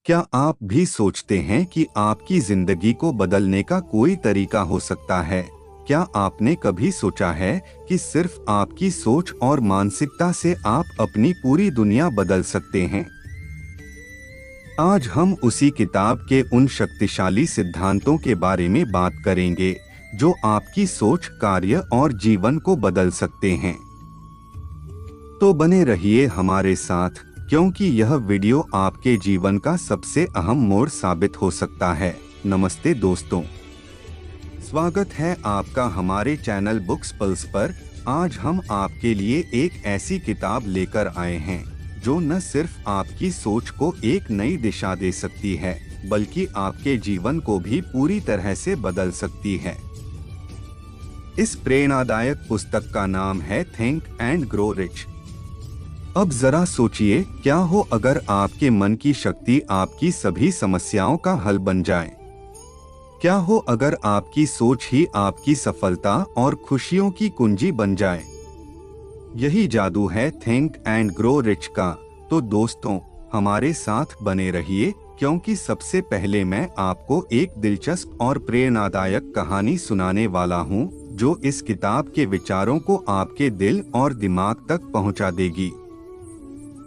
क्या आप भी सोचते हैं कि आपकी जिंदगी को बदलने का कोई तरीका हो सकता है? क्या आपने कभी सोचा है कि सिर्फ आपकी सोच और मानसिकता से आप अपनी पूरी दुनिया बदल सकते हैं? आज हम उसी किताब के उन शक्तिशाली सिद्धांतों के बारे में बात करेंगे जो आपकी सोच, कार्य और जीवन को बदल सकते हैं। तो बने रहिए हमारे साथ, क्योंकि यह वीडियो आपके जीवन का सबसे अहम मोड़ साबित हो सकता है। नमस्ते दोस्तों, स्वागत है आपका हमारे चैनल बुक्स पल्स पर। आज हम आपके लिए एक ऐसी किताब लेकर आए हैं जो न सिर्फ आपकी सोच को एक नई दिशा दे सकती है, बल्कि आपके जीवन को भी पूरी तरह से बदल सकती है। इस प्रेरणादायक पुस्तक का नाम है थिंक एंड ग्रो रिच। अब जरा सोचिए, क्या हो अगर आपके मन की शक्ति आपकी सभी समस्याओं का हल बन जाए? क्या हो अगर आपकी सोच ही आपकी सफलता और खुशियों की कुंजी बन जाए? यही जादू है थिंक एंड ग्रो रिच का। तो दोस्तों, हमारे साथ बने रहिए, क्योंकि सबसे पहले मैं आपको एक दिलचस्प और प्रेरणादायक कहानी सुनाने वाला हूं, जो इस किताब के विचारों को आपके दिल और दिमाग तक पहुंचा देगी।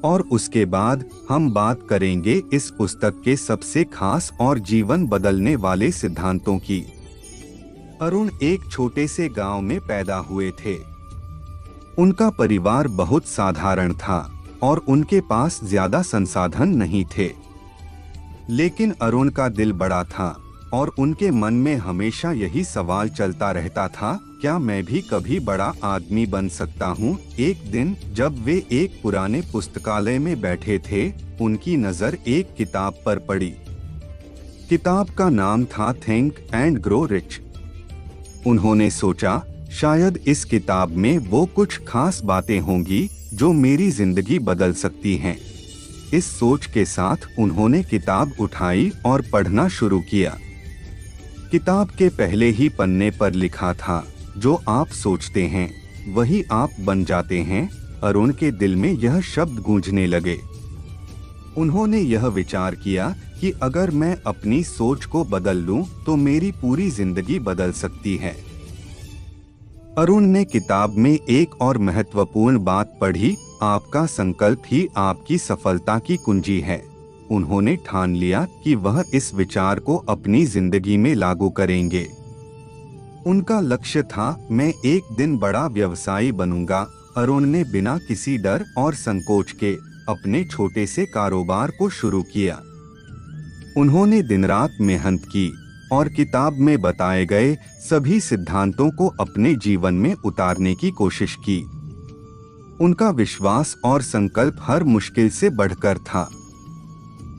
और उसके बाद हम बात करेंगे इस पुस्तक के सबसे खास और जीवन बदलने वाले सिद्धांतों की। अरुण एक छोटे से गांव में पैदा हुए थे। उनका परिवार बहुत साधारण था और उनके पास ज्यादा संसाधन नहीं थे। लेकिन अरुण का दिल बड़ा था और उनके मन में हमेशा यही सवाल चलता रहता था, क्या मैं भी कभी बड़ा आदमी बन सकता हूँ? एक दिन जब वे एक पुराने पुस्तकालय में बैठे थे, उनकी नजर एक किताब पर पड़ी। किताब का नाम था थिंक एंड ग्रो रिच। उन्होंने सोचा, शायद इस किताब में वो कुछ खास बातें होंगी जो मेरी जिंदगी बदल सकती हैं। इस सोच के साथ उन्होंने किताब उठाई और पढ़ना शुरू किया। किताब के पहले ही पन्ने पर लिखा था, जो आप सोचते हैं वही आप बन जाते हैं। अरुण के दिल में यह शब्द गूंजने लगे। उन्होंने यह विचार किया कि अगर मैं अपनी सोच को बदल लूं तो मेरी पूरी जिंदगी बदल सकती है। अरुण ने किताब में एक और महत्वपूर्ण बात पढ़ी, आपका संकल्प ही आपकी सफलता की कुंजी है। उन्होंने ठान लिया कि वह इस विचार को अपनी जिंदगी में लागू करेंगे। उनका लक्ष्य था, मैं एक दिन बड़ा व्यवसायी बनूंगा। अरुण ने बिना किसी डर और संकोच के अपने छोटे से कारोबार को शुरू किया। उन्होंने दिन रात मेहनत की और किताब में बताए गए सभी सिद्धांतों को अपने जीवन में उतारने की कोशिश की। उनका विश्वास और संकल्प हर मुश्किल से बढ़कर था।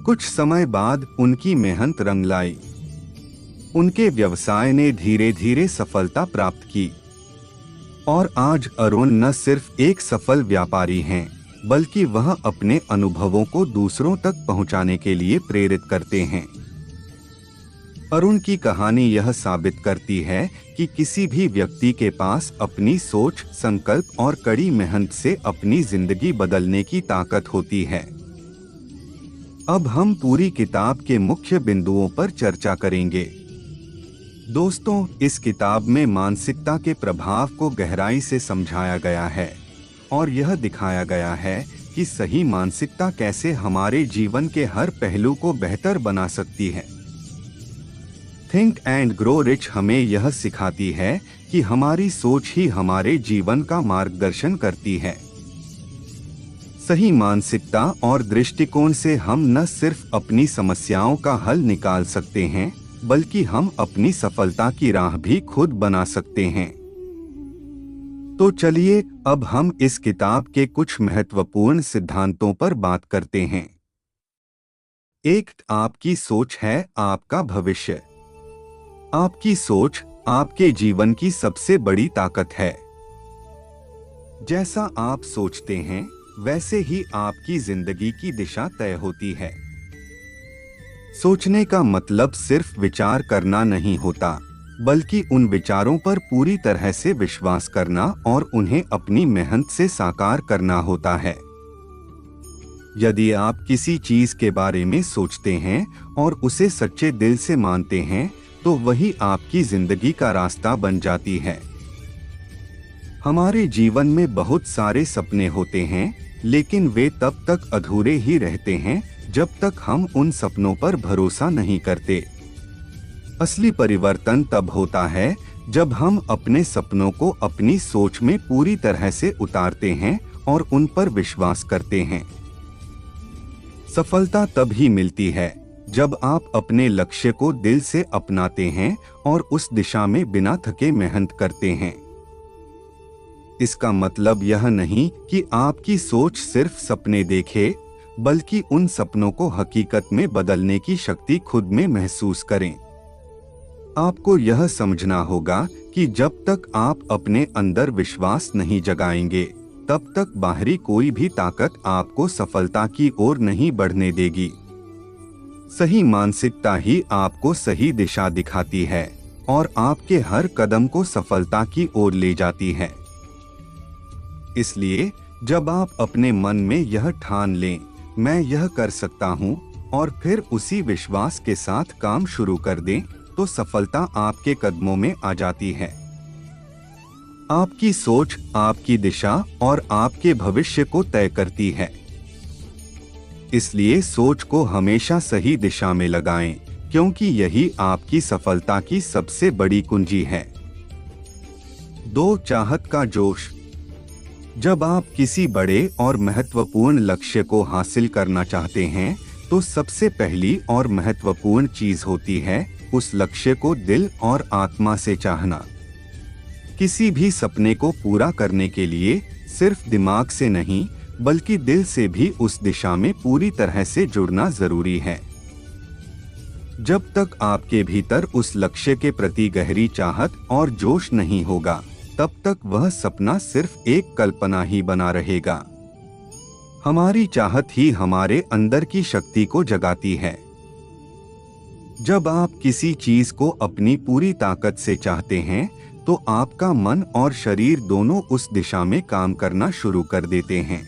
कुछ समय बाद उनकी मेहनत रंग लाई। उनके व्यवसाय ने धीरे धीरे सफलता प्राप्त की और आज अरुण न सिर्फ एक सफल व्यापारी हैं, बल्कि वह अपने अनुभवों को दूसरों तक पहुंचाने के लिए प्रेरित करते हैं। अरुण की कहानी यह साबित करती है कि किसी भी व्यक्ति के पास अपनी सोच, संकल्प और कड़ी मेहनत से अपनी जिंदगी बदलने की ताकत होती है। अब हम पूरी किताब के मुख्य बिंदुओं पर चर्चा करेंगे। दोस्तों, इस किताब में मानसिकता के प्रभाव को गहराई से समझाया गया है और यह दिखाया गया है कि सही मानसिकता कैसे हमारे जीवन के हर पहलू को बेहतर बना सकती है। थिंक एंड ग्रो रिच हमें यह सिखाती है कि हमारी सोच ही हमारे जीवन का मार्गदर्शन करती है। सही मानसिकता और दृष्टिकोण से हम न सिर्फ अपनी समस्याओं का हल निकाल सकते हैं, बल्कि हम अपनी सफलता की राह भी खुद बना सकते हैं। तो चलिए अब हम इस किताब के कुछ महत्वपूर्ण सिद्धांतों पर बात करते हैं। एक, आपकी सोच है आपका भविष्य। आपकी सोच आपके जीवन की सबसे बड़ी ताकत है। जैसा आप सोचते हैं, वैसे ही आपकी जिंदगी की दिशा तय होती है। सोचने का मतलब सिर्फ विचार करना नहीं होता, बल्कि उन विचारों पर पूरी तरह से विश्वास करना और उन्हें अपनी मेहनत से साकार करना होता है। यदि आप किसी चीज के बारे में सोचते हैं और उसे सच्चे दिल से मानते हैं, तो वही आपकी जिंदगी का रास्ता बन जाती है। हमारे जीवन में बहुत सारे सपने होते हैं, लेकिन वे तब तक अधूरे ही रहते हैं जब तक हम उन सपनों पर भरोसा नहीं करते। असली परिवर्तन तब होता है जब हम अपने सपनों को अपनी सोच में पूरी तरह से उतारते हैं और उन पर विश्वास करते हैं। सफलता तब ही मिलती है जब आप अपने लक्ष्य को दिल से अपनाते हैं और उस दिशा में बिना थके मेहनत करते हैं। इसका मतलब यह नहीं कि आपकी सोच सिर्फ सपने देखे, बल्कि उन सपनों को हकीकत में बदलने की शक्ति खुद में महसूस करें। आपको यह समझना होगा कि जब तक आप अपने अंदर विश्वास नहीं जगाएंगे, तब तक बाहरी कोई भी ताकत आपको सफलता की ओर नहीं बढ़ने देगी। सही मानसिकता ही आपको सही दिशा दिखाती है और आपके हर कदम को सफलता की ओर ले जाती है। इसलिए जब आप अपने मन में यह ठान लें, मैं यह कर सकता हूँ, और फिर उसी विश्वास के साथ काम शुरू कर दें, तो सफलता आपके कदमों में आ जाती है। आपकी सोच आपकी दिशा और आपके भविष्य को तय करती है। इसलिए सोच को हमेशा सही दिशा में लगाएं, क्योंकि यही आपकी सफलता की सबसे बड़ी कुंजी है। 2. चाहत का जोश। जब आप किसी बड़े और महत्वपूर्ण लक्ष्य को हासिल करना चाहते हैं, तो सबसे पहली और महत्वपूर्ण चीज होती है उस लक्ष्य को दिल और आत्मा से चाहना। किसी भी सपने को पूरा करने के लिए सिर्फ दिमाग से नहीं, बल्कि दिल से भी उस दिशा में पूरी तरह से जुड़ना जरूरी है। जब तक आपके भीतर उस लक्ष्य के प्रति गहरी चाहत और जोश नहीं होगा, तब तक वह सपना सिर्फ एक कल्पना ही बना रहेगा। हमारी चाहत ही हमारे अंदर की शक्ति को जगाती है। जब आप किसी चीज को अपनी पूरी ताकत से चाहते हैं, तो आपका मन और शरीर दोनों उस दिशा में काम करना शुरू कर देते हैं।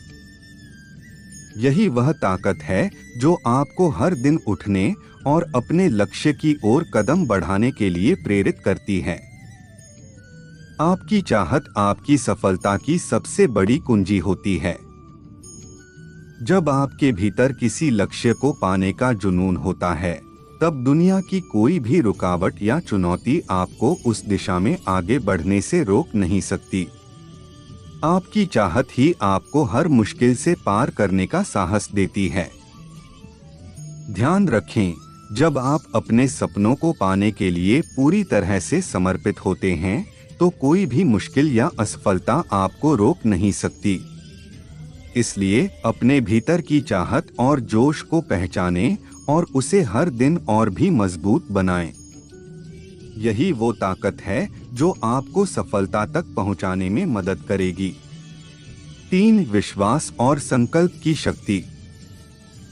यही वह ताकत है जो आपको हर दिन उठने और अपने लक्ष्य की ओर कदम बढ़ाने के लिए प्रेरित करती है। आपकी चाहत आपकी सफलता की सबसे बड़ी कुंजी होती है। जब आपके भीतर किसी लक्ष्य को पाने का जुनून होता है, तब दुनिया की कोई भी रुकावट या चुनौती आपको उस दिशा में आगे बढ़ने से रोक नहीं सकती। आपकी चाहत ही आपको हर मुश्किल से पार करने का साहस देती है। ध्यान रखें, जब आप अपने सपनों को पाने के लिए पूरी तरह से समर्पित होते हैं, तो कोई भी मुश्किल या असफलता आपको रोक नहीं सकती। इसलिए अपने भीतर की चाहत और जोश को पहचानें और उसे हर दिन और भी मजबूत बनाएं। यही वो ताकत है जो आपको सफलता तक पहुंचाने में मदद करेगी। 3. विश्वास और संकल्प की शक्ति।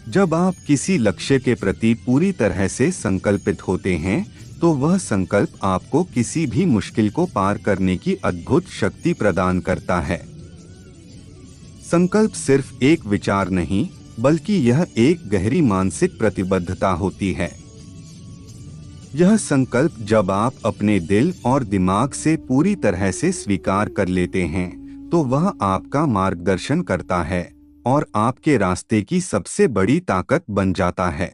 जब आप किसी लक्ष्य के प्रति पूरी तरह से संकल्पित होते हैं, तो वह संकल्प आपको किसी भी मुश्किल को पार करने की अद्भुत शक्ति प्रदान करता है। संकल्प सिर्फ एक विचार नहीं, बल्कि यह एक गहरी मानसिक प्रतिबद्धता होती है। यह संकल्प जब आप अपने दिल और दिमाग से पूरी तरह से स्वीकार कर लेते हैं, तो वह आपका मार्गदर्शन करता है और आपके रास्ते की सबसे बड़ी ताकत बन जाता है।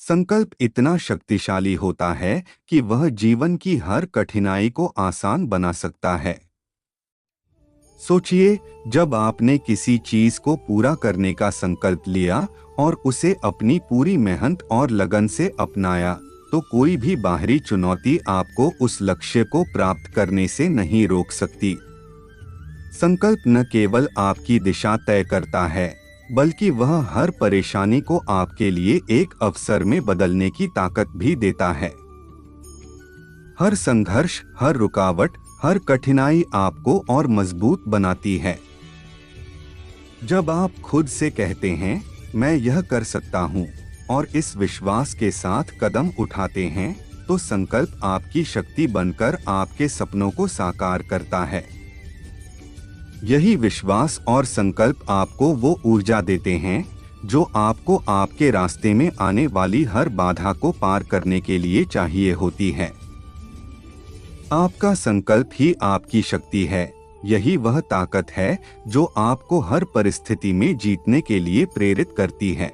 संकल्प इतना शक्तिशाली होता है कि वह जीवन की हर कठिनाई को आसान बना सकता है। सोचिए, जब आपने किसी चीज को पूरा करने का संकल्प लिया और उसे अपनी पूरी मेहनत और लगन से अपनाया, तो कोई भी बाहरी चुनौती आपको उस लक्ष्य को प्राप्त करने से नहीं रोक सकती। संकल्प न केवल आपकी दिशा तय करता है, बल्कि वह हर परेशानी को आपके लिए एक अवसर में बदलने की ताकत भी देता है। हर संघर्ष, हर रुकावट, हर कठिनाई आपको और मजबूत बनाती है। जब आप खुद से कहते हैं, मैं यह कर सकता हूँ, और इस विश्वास के साथ कदम उठाते हैं, तो संकल्प आपकी शक्ति बनकर आपके सपनों को साकार करता है। यही विश्वास और संकल्प आपको वो ऊर्जा देते हैं जो आपको आपके रास्ते में आने वाली हर बाधा को पार करने के लिए चाहिए होती है। आपका संकल्प ही आपकी शक्ति है। यही वह ताकत है जो आपको हर परिस्थिति में जीतने के लिए प्रेरित करती है।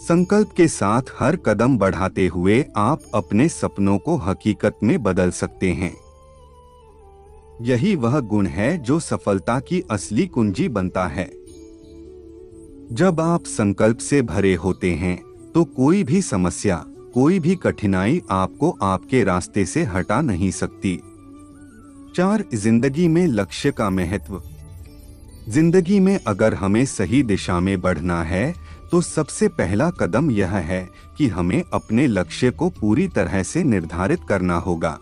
संकल्प के साथ हर कदम बढ़ाते हुए आप अपने सपनों को हकीकत में बदल सकते हैं। यही वह गुण है जो सफलता की असली कुंजी बनता है। जब आप संकल्प से भरे होते हैं तो कोई भी समस्या, कोई भी कठिनाई आपको आपके रास्ते से हटा नहीं सकती। 4. जिंदगी में लक्ष्य का महत्व। जिंदगी में अगर हमें सही दिशा में बढ़ना है तो सबसे पहला कदम यह है कि हमें अपने लक्ष्य को पूरी तरह से निर्धारित करना होगा।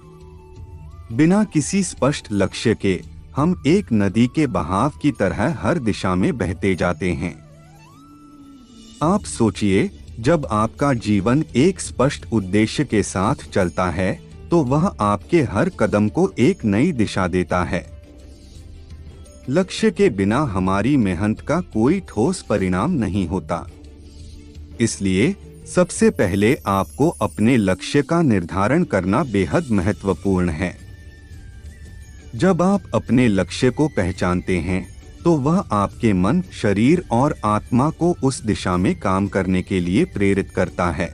बिना किसी स्पष्ट लक्ष्य के हम एक नदी के बहाव की तरह हर दिशा में बहते जाते हैं। आप सोचिए, जब आपका जीवन एक स्पष्ट उद्देश्य के साथ चलता है तो वह आपके हर कदम को एक नई दिशा देता है। लक्ष्य के बिना हमारी मेहनत का कोई ठोस परिणाम नहीं होता। इसलिए सबसे पहले आपको अपने लक्ष्य का निर्धारण करना बेहद महत्वपूर्ण है। जब आप अपने लक्ष्य को पहचानते हैं तो वह आपके मन, शरीर और आत्मा को उस दिशा में काम करने के लिए प्रेरित करता है।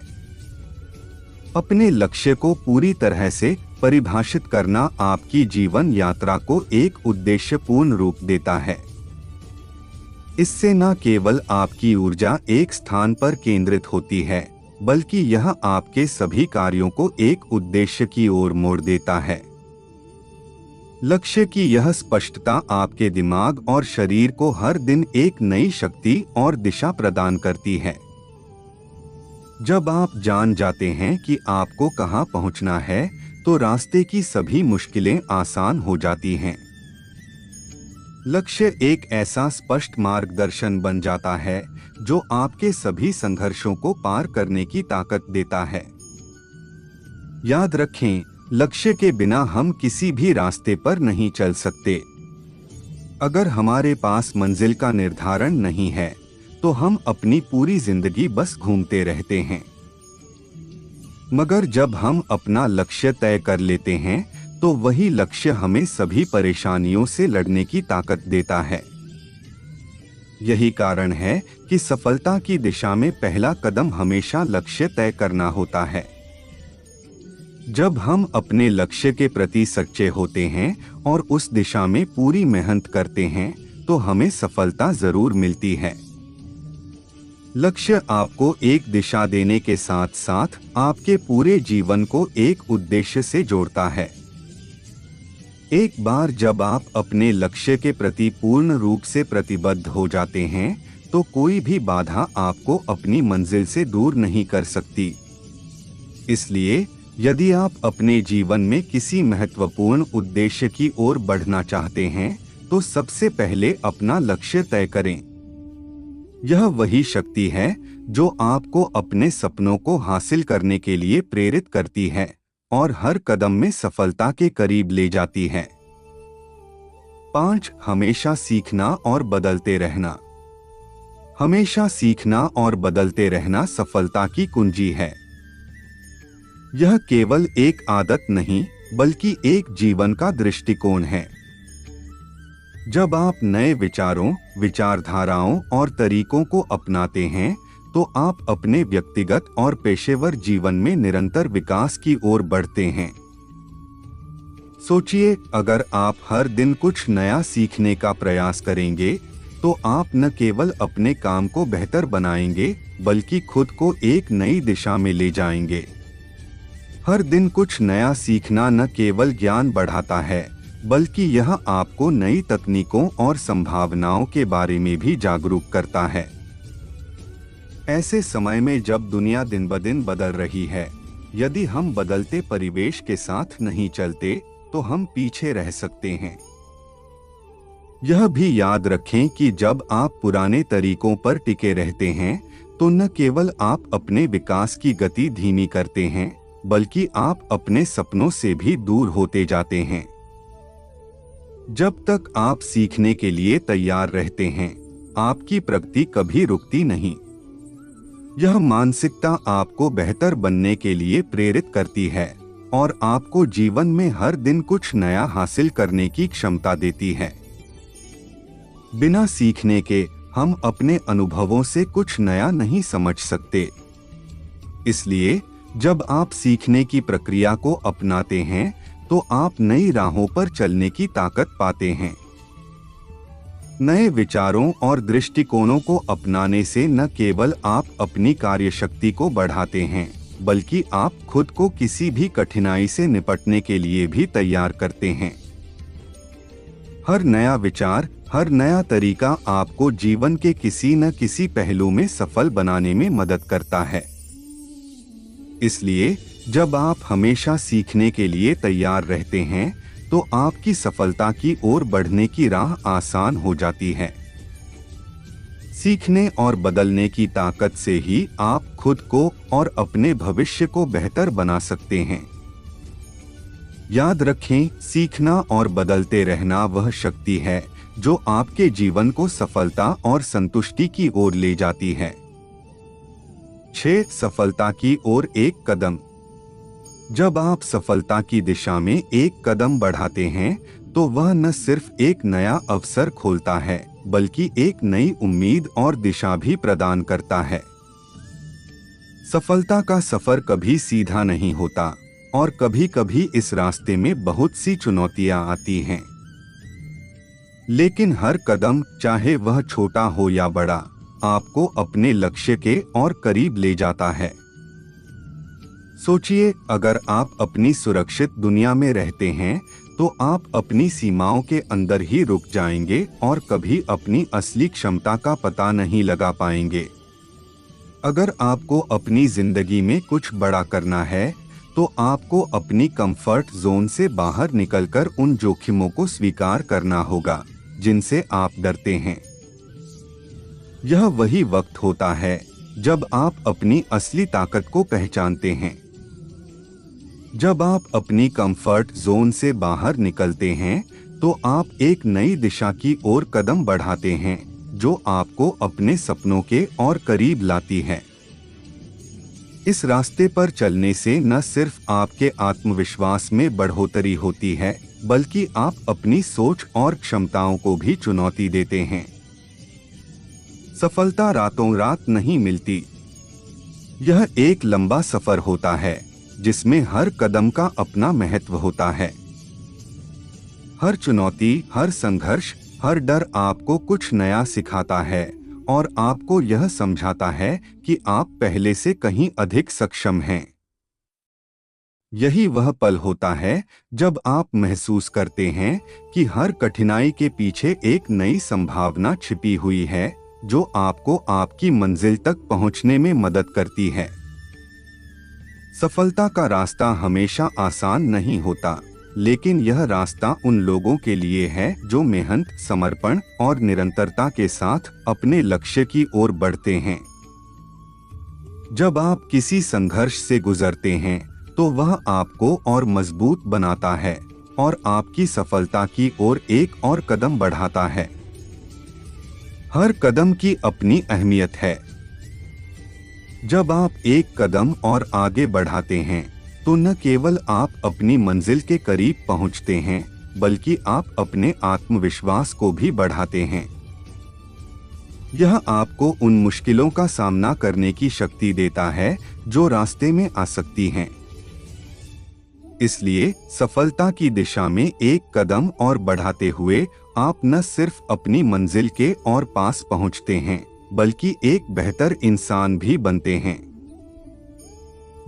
अपने लक्ष्य को पूरी तरह से परिभाषित करना आपकी जीवन यात्रा को एक उद्देश्यपूर्ण रूप देता है। इससे न केवल आपकी ऊर्जा एक स्थान पर केंद्रित होती है, बल्कि यह आपके सभी कार्यों को एक उद्देश्य की ओर मोड़ देता है। लक्ष्य की यह स्पष्टता आपके दिमाग और शरीर को हर दिन एक नई शक्ति और दिशा प्रदान करती है। जब आप जान जाते हैं कि आपको कहां पहुंचना है तो रास्ते की सभी मुश्किलें आसान हो जाती हैं। लक्ष्य एक ऐसा स्पष्ट मार्गदर्शन बन जाता है जो आपके सभी संघर्षों को पार करने की ताकत देता है। याद रखें, लक्ष्य के बिना हम किसी भी रास्ते पर नहीं चल सकते। अगर हमारे पास मंजिल का निर्धारण नहीं है तो हम अपनी पूरी जिंदगी बस घूमते रहते हैं। मगर जब हम अपना लक्ष्य तय कर लेते हैं तो वही लक्ष्य हमें सभी परेशानियों से लड़ने की ताकत देता है। यही कारण है कि सफलता की दिशा में पहला कदम हमेशा लक्ष्य तय करना होता है। जब हम अपने लक्ष्य के प्रति सच्चे होते हैं और उस दिशा में पूरी मेहनत करते हैं तो हमें सफलता जरूर मिलती है। लक्ष्य आपको एक दिशा देने के साथ साथ आपके पूरे जीवन को एक उद्देश्य से जोड़ता है। एक बार जब आप अपने लक्ष्य के प्रति पूर्ण रूप से प्रतिबद्ध हो जाते हैं तो कोई भी बाधा आपको अपनी मंजिल से दूर नहीं कर सकती। इसलिए यदि आप अपने जीवन में किसी महत्वपूर्ण उद्देश्य की ओर बढ़ना चाहते हैं तो सबसे पहले अपना लक्ष्य तय करें। यह वही शक्ति है जो आपको अपने सपनों को हासिल करने के लिए प्रेरित करती है और हर कदम में सफलता के करीब ले जाती है। 5. हमेशा सीखना और बदलते रहना। हमेशा सीखना और बदलते रहना सफलता की कुंजी है। यह केवल एक आदत नहीं बल्कि एक जीवन का दृष्टिकोण है। जब आप नए विचारों, विचारधाराओं और तरीकों को अपनाते हैं तो आप अपने व्यक्तिगत और पेशेवर जीवन में निरंतर विकास की ओर बढ़ते हैं। सोचिए, अगर आप हर दिन कुछ नया सीखने का प्रयास करेंगे तो आप न केवल अपने काम को बेहतर बनाएंगे बल्कि खुद को एक नई दिशा में ले जाएंगे। हर दिन कुछ नया सीखना न केवल ज्ञान बढ़ाता है बल्कि यह आपको नई तकनीकों और संभावनाओं के बारे में भी जागरूक करता है। ऐसे समय में जब दुनिया दिन ब दिन बदल रही है, यदि हम बदलते परिवेश के साथ नहीं चलते तो हम पीछे रह सकते हैं। यह भी याद रखें कि जब आप पुराने तरीकों पर टिके रहते हैं तो न केवल आप अपने विकास की गति धीमी करते हैं बल्कि आप अपने सपनों से भी दूर होते जाते हैं। जब तक आप सीखने के लिए तैयार रहते हैं, आपकी प्रगति कभी रुकती नहीं। यह मानसिकता आपको बेहतर बनने के लिए प्रेरित करती है और आपको जीवन में हर दिन कुछ नया हासिल करने की क्षमता देती है। बिना सीखने के हम अपने अनुभवों से कुछ नया नहीं समझ सकते। इसलिए जब आप सीखने की प्रक्रिया को अपनाते हैं तो आप नई राहों पर चलने की ताकत पाते हैं। नए विचारों और दृष्टिकोणों को अपनाने से न केवल आप अपनी कार्यशक्ति को बढ़ाते हैं, बल्कि आप खुद को किसी भी कठिनाई से निपटने के लिए भी तैयार करते हैं। हर नया विचार, हर नया तरीका आपको जीवन के किसी न किसी पहलू में सफल बनाने में मदद करता है। इसलिए जब आप हमेशा सीखने के लिए तैयार रहते हैं तो आपकी सफलता की ओर बढ़ने की राह आसान हो जाती है। सीखने और बदलने की ताकत से ही आप खुद को और अपने भविष्य को बेहतर बना सकते हैं। याद रखें, सीखना और बदलते रहना वह शक्ति है जो आपके जीवन को सफलता और संतुष्टि की ओर ले जाती है। 6. सफलता की ओर एक कदम। जब आप सफलता की दिशा में एक कदम बढ़ाते हैं तो वह न सिर्फ एक नया अवसर खोलता है, बल्कि एक नई उम्मीद और दिशा भी प्रदान करता है। सफलता का सफर कभी सीधा नहीं होता और कभी-कभी इस रास्ते में बहुत सी चुनौतियां आती हैं। लेकिन हर कदम, चाहे वह छोटा हो या बड़ा, आपको अपने लक्ष्य के और करीब ले जाता है। सोचिए, अगर आप अपनी सुरक्षित दुनिया में रहते हैं तो आप अपनी सीमाओं के अंदर ही रुक जाएंगे और कभी अपनी असली क्षमता का पता नहीं लगा पाएंगे। अगर आपको अपनी जिंदगी में कुछ बड़ा करना है तो आपको अपनी कंफर्ट जोन से बाहर निकलकर उन जोखिमों को स्वीकार करना होगा जिनसे आप डरते हैं। यह वही वक्त होता है जब आप अपनी असली ताकत को पहचानते हैं। जब आप अपनी कंफर्ट जोन से बाहर निकलते हैं तो आप एक नई दिशा की ओर कदम बढ़ाते हैं जो आपको अपने सपनों के और करीब लाती है। इस रास्ते पर चलने से न सिर्फ आपके आत्मविश्वास में बढ़ोतरी होती है, बल्कि आप अपनी सोच और क्षमताओं को भी चुनौती देते हैं। सफलता रातों रात नहीं मिलती। यह एक लंबा सफर होता है जिसमें हर कदम का अपना महत्व होता है। हर चुनौती, हर संघर्ष, हर डर आपको कुछ नया सिखाता है और आपको यह समझाता है कि आप पहले से कहीं अधिक सक्षम हैं। यही वह पल होता है जब आप महसूस करते हैं कि हर कठिनाई के पीछे एक नई संभावना छिपी हुई है जो आपको आपकी मंजिल तक पहुंचने में मदद करती है। सफलता का रास्ता हमेशा आसान नहीं होता, लेकिन यह रास्ता उन लोगों के लिए है जो मेहनत, समर्पण और निरंतरता के साथ अपने लक्ष्य की ओर बढ़ते हैं। जब आप किसी संघर्ष से गुजरते हैं तो वह आपको और मजबूत बनाता है और आपकी सफलता की ओर एक और कदम बढ़ाता है। हर कदम की अपनी अहमियत है। जब आप एक कदम और आगे बढ़ाते हैं तो न केवल आप अपनी मंजिल के करीब पहुंचते हैं, बल्कि आप अपने आत्मविश्वास को भी बढ़ाते हैं। यह आपको उन मुश्किलों का सामना करने की शक्ति देता है जो रास्ते में आ सकती हैं। इसलिए सफलता की दिशा में एक कदम और बढ़ाते हुए आप न सिर्फ अपनी मंजिल के और पास पहुंचते हैं, बल्कि एक बेहतर इंसान भी बनते हैं।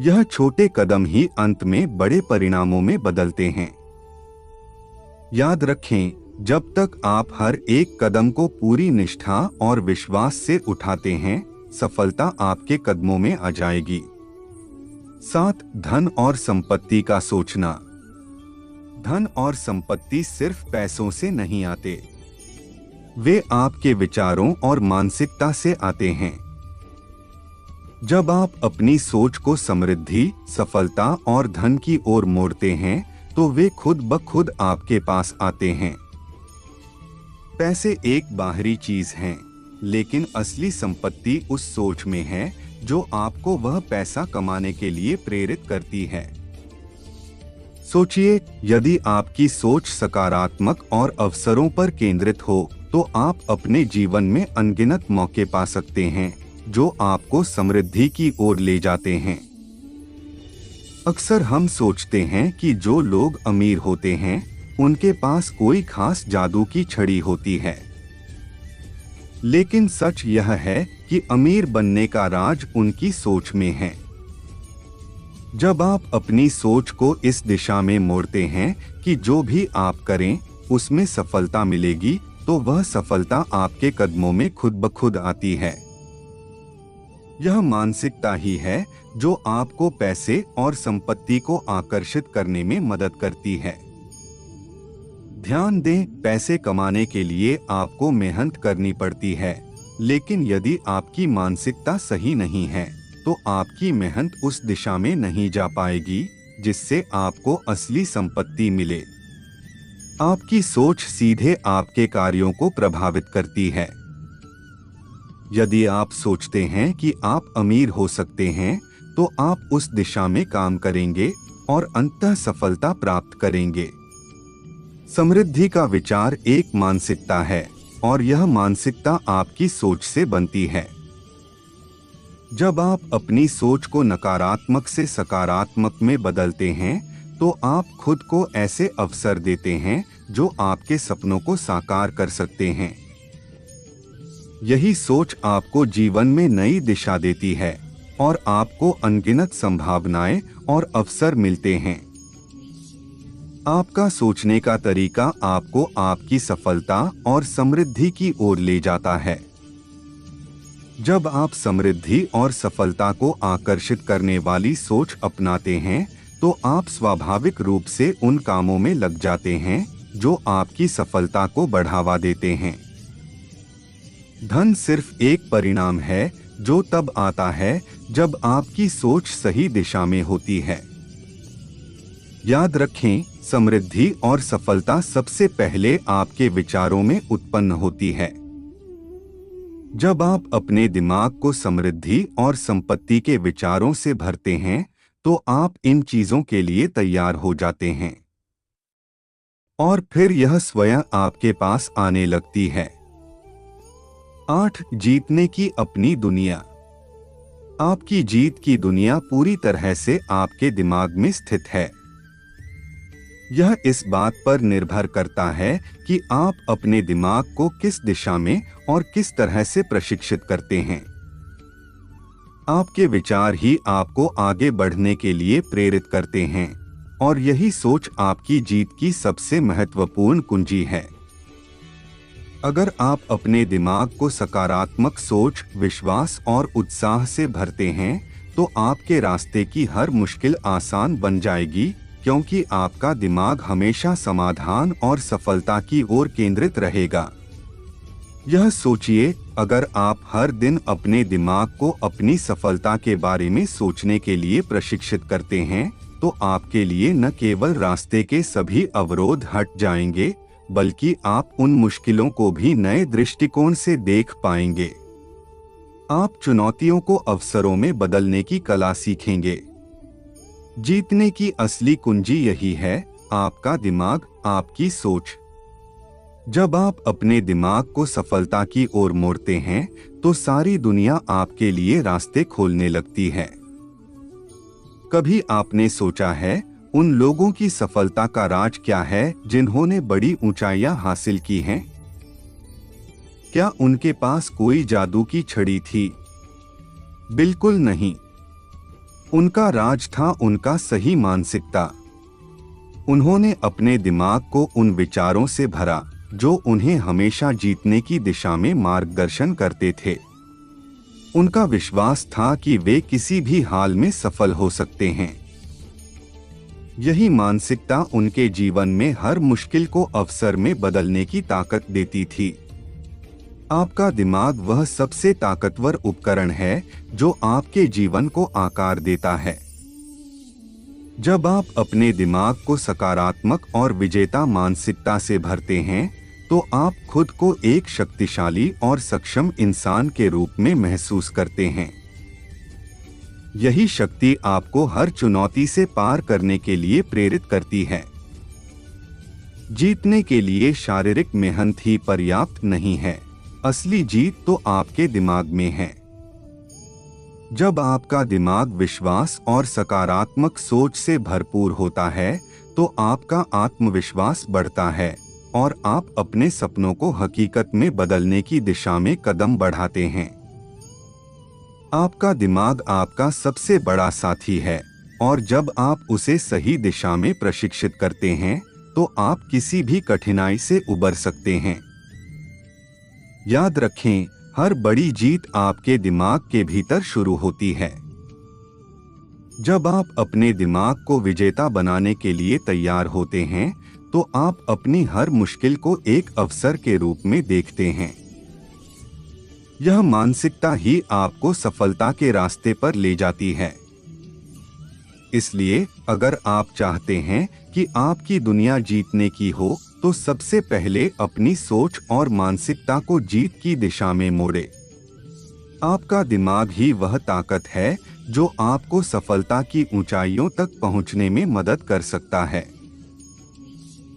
यह छोटे कदम ही अंत में बड़े परिणामों में बदलते हैं। याद रखें, जब तक आप हर एक कदम को पूरी निष्ठा और विश्वास से उठाते हैं, सफलता आपके कदमों में आ जाएगी। 7. धन और संपत्ति का सोचना। धन और संपत्ति सिर्फ पैसों से नहीं आते, वे आपके विचारों और मानसिकता से आते हैं। जब आप अपनी सोच को समृद्धि, सफलता और धन की ओर मोड़ते हैं तो वे खुद ब खुद आपके पास आते हैं। पैसे एक बाहरी चीज है, लेकिन असली संपत्ति उस सोच में है जो आपको वह पैसा कमाने के लिए प्रेरित करती है। सोचिए, यदि आपकी सोच सकारात्मक और अवसरों पर केंद्रित हो तो आप अपने जीवन में अनगिनत मौके पा सकते हैं जो आपको समृद्धि की ओर ले जाते हैं। अक्सर हम सोचते हैं कि जो लोग अमीर होते हैं उनके पास कोई खास जादू की छड़ी होती है, लेकिन सच यह है कि अमीर बनने का राज उनकी सोच में है। जब आप अपनी सोच को इस दिशा में मोड़ते हैं कि जो भी आप करें उसमें सफलता मिलेगी, तो वह सफलता आपके कदमों में खुद ब खुद आती है। यह मानसिकता ही है जो आपको पैसे और संपत्ति को आकर्षित करने में मदद करती है। ध्यान दें, पैसे कमाने के लिए आपको मेहनत करनी पड़ती है, लेकिन यदि आपकी मानसिकता सही नहीं है तो आपकी मेहनत उस दिशा में नहीं जा पाएगी जिससे आपको असली संपत्ति मिले। आपकी सोच सीधे आपके कार्यों को प्रभावित करती है। यदि आप सोचते हैं कि आप अमीर हो सकते हैं तो आप उस दिशा में काम करेंगे और अंततः सफलता प्राप्त करेंगे। समृद्धि का विचार एक मानसिकता है और यह मानसिकता आपकी सोच से बनती है। जब आप अपनी सोच को नकारात्मक से सकारात्मक में बदलते हैं तो आप खुद को ऐसे अवसर देते हैं जो आपके सपनों को साकार कर सकते हैं। यही सोच आपको जीवन में नई दिशा देती है और आपको अनगिनत संभावनाएं और अवसर मिलते हैं। आपका सोचने का तरीका आपको आपकी सफलता और समृद्धि की ओर ले जाता है। जब आप समृद्धि और सफलता को आकर्षित करने वाली सोच अपनाते हैं तो आप स्वाभाविक रूप से उन कामों में लग जाते हैं जो आपकी सफलता को बढ़ावा देते हैं। धन सिर्फ एक परिणाम है जो तब आता है जब आपकी सोच सही दिशा में होती है। याद रखें, समृद्धि और सफलता सबसे पहले आपके विचारों में उत्पन्न होती है। जब आप अपने दिमाग को समृद्धि और संपत्ति के विचारों से भरते हैं तो आप इन चीजों के लिए तैयार हो जाते हैं और फिर यह स्वयं आपके पास आने लगती है। 8. जीतने की अपनी दुनिया। आपकी जीत की दुनिया पूरी तरह से आपके दिमाग में स्थित है। यह इस बात पर निर्भर करता है कि आप अपने दिमाग को किस दिशा में और किस तरह से प्रशिक्षित करते हैं। आपके विचार ही आपको आगे बढ़ने के लिए प्रेरित करते हैं और यही सोच आपकी जीत की सबसे महत्वपूर्ण कुंजी है। अगर आप अपने दिमाग को सकारात्मक सोच, विश्वास और उत्साह से भरते हैं तो आपके रास्ते की हर मुश्किल आसान बन जाएगी, क्योंकि आपका दिमाग हमेशा समाधान और सफलता की ओर केंद्रित रहेगा। यह सोचिए, अगर आप हर दिन अपने दिमाग को अपनी सफलता के बारे में सोचने के लिए प्रशिक्षित करते हैं तो आपके लिए न केवल रास्ते के सभी अवरोध हट जाएंगे, बल्कि आप उन मुश्किलों को भी नए दृष्टिकोण से देख पाएंगे। आप चुनौतियों को अवसरों में बदलने की कला सीखेंगे। जीतने की असली कुंजी यही है, आपका दिमाग, आपकी सोच। जब आप अपने दिमाग को सफलता की ओर मोड़ते हैं तो सारी दुनिया आपके लिए रास्ते खोलने लगती है। कभी आपने सोचा है उन लोगों की सफलता का राज क्या है जिन्होंने बड़ी ऊंचाइयां हासिल की हैं? क्या उनके पास कोई जादू की छड़ी थी? बिल्कुल नहीं। उनका राज था उनका सही मानसिकता। उन्होंने अपने दिमाग को उन विचारों से भरा जो उन्हें हमेशा जीतने की दिशा में मार्गदर्शन करते थे। उनका विश्वास था कि वे किसी भी हाल में सफल हो सकते हैं। यही मानसिकता उनके जीवन में हर मुश्किल को अवसर में बदलने की ताकत देती थी। आपका दिमाग वह सबसे ताकतवर उपकरण है जो आपके जीवन को आकार देता है। जब आप अपने दिमाग को सकारात्मक और विजेता मानसिकता से भरते हैं तो आप खुद को एक शक्तिशाली और सक्षम इंसान के रूप में महसूस करते हैं। यही शक्ति आपको हर चुनौती से पार करने के लिए प्रेरित करती है। जीतने के लिए शारीरिक मेहनत ही पर्याप्त नहीं है, असली जीत तो आपके दिमाग में है। जब आपका दिमाग विश्वास और सकारात्मक सोच से भरपूर होता है तो आपका आत्मविश्वास बढ़ता है और आप अपने सपनों को हकीकत में बदलने की दिशा में कदम बढ़ाते हैं। आपका दिमाग आपका सबसे बड़ा साथी है और जब आप उसे सही दिशा में प्रशिक्षित करते हैं तो आप किसी भी कठिनाई से उबर सकते हैं। याद रखें, हर बड़ी जीत आपके दिमाग के भीतर शुरू होती है। जब आप अपने दिमाग को विजेता बनाने के लिए तैयार होते हैं तो आप अपनी हर मुश्किल को एक अवसर के रूप में देखते हैं। यह मानसिकता ही आपको सफलता के रास्ते पर ले जाती है। इसलिए अगर आप चाहते हैं कि आपकी दुनिया जीतने की हो तो सबसे पहले अपनी सोच और मानसिकता को जीत की दिशा में मोड़े। आपका दिमाग ही वह ताकत है जो आपको सफलता की ऊंचाइयों तक पहुंचने में मदद कर सकता है।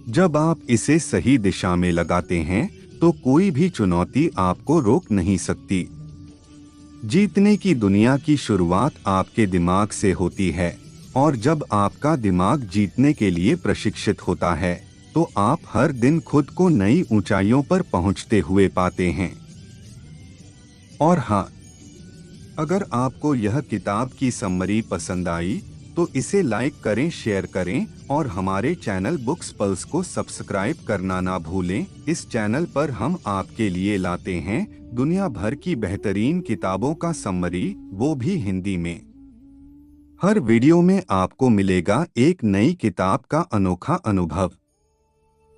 जब आप इसे सही दिशा में लगाते हैं तो कोई भी चुनौती आपको रोक नहीं सकती। जीतने की दुनिया की शुरुआत आपके दिमाग से होती है और जब आपका दिमाग जीतने के लिए प्रशिक्षित होता है तो आप हर दिन खुद को नई ऊंचाइयों पर पहुंचते हुए पाते हैं। और हाँ, अगर आपको यह किताब की समरी पसंद आई तो इसे लाइक करें, शेयर करें और हमारे चैनल बुक्स पल्स को सब्सक्राइब करना ना भूलें। इस चैनल पर हम आपके लिए लाते हैं दुनिया भर की बेहतरीन किताबों का समरी, वो भी हिंदी में। हर वीडियो में आपको मिलेगा एक नई किताब का अनोखा अनुभव।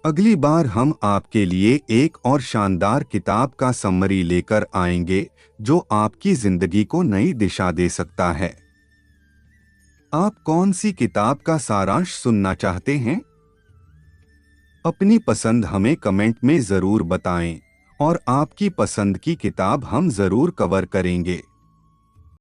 अगली बार हम आपके लिए एक और शानदार किताब का समरी लेकर आएंगे जो आपकी जिंदगी को नई दिशा दे सकता है। आप कौन सी किताब का सारांश सुनना चाहते हैं? अपनी पसंद हमें कमेंट में जरूर बताएं और आपकी पसंद की किताब हम जरूर कवर करेंगे।